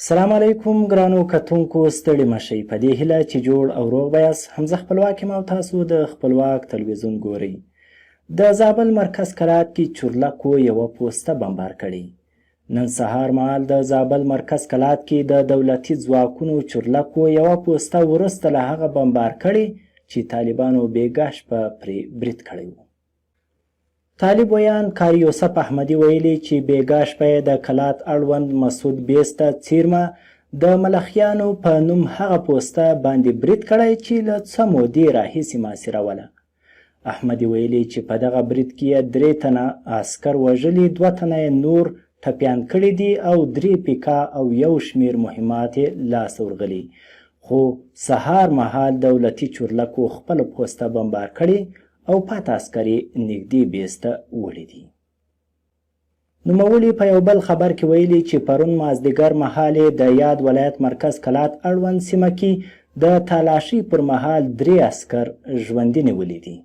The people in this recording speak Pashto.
سلام علیکم ګرانو کتونکو، ستړي مشئ. په دې هیله چې جوړ او روغ به یاست. حمزه خپلواک یم او تاسو د خپلواک تلویزیون ګورئ. د زابل مرکز کلات کې چورلکو یوه پوسته بمبار کړې. نن سهار مهال د زابل مرکز کلات کې د دولتي ځواکونو چورلکو یوه پوسته وروسته له هغه بمبار کړې چې طالبانو بېګا شپه پرې برید کړی و. طالب ویان کار یوسف احمدي ویلي چې بېګا شپه یې د کلات اړوند مسعود بیس ته څیرمه د ملخیانو په نوم هغه پوسته باندې برید کړی چې له څه مودې راهیسې محاصروله. احمدي ویلي چې په دغه برید کې یې 3 تنه عسکر وژلي، 2 تنه یې نور ټپیان کړي دي او 3 پیکا او یو شمېر مهمات یې لاسته ورغلي. خو سهار مهال دولتي چورلکو خپله پوسته بمبار کړې او پاته عسکر یې نږدې بیس ته وړي دي. نوموړي په یو بل خبر کې ویلي چې پرون مازدیګر مهال د یاد ولایت مرکز کلات اړوند سیمه کې د تالاشۍ پر مهال 3 عسکر ژوندي نیولي دي.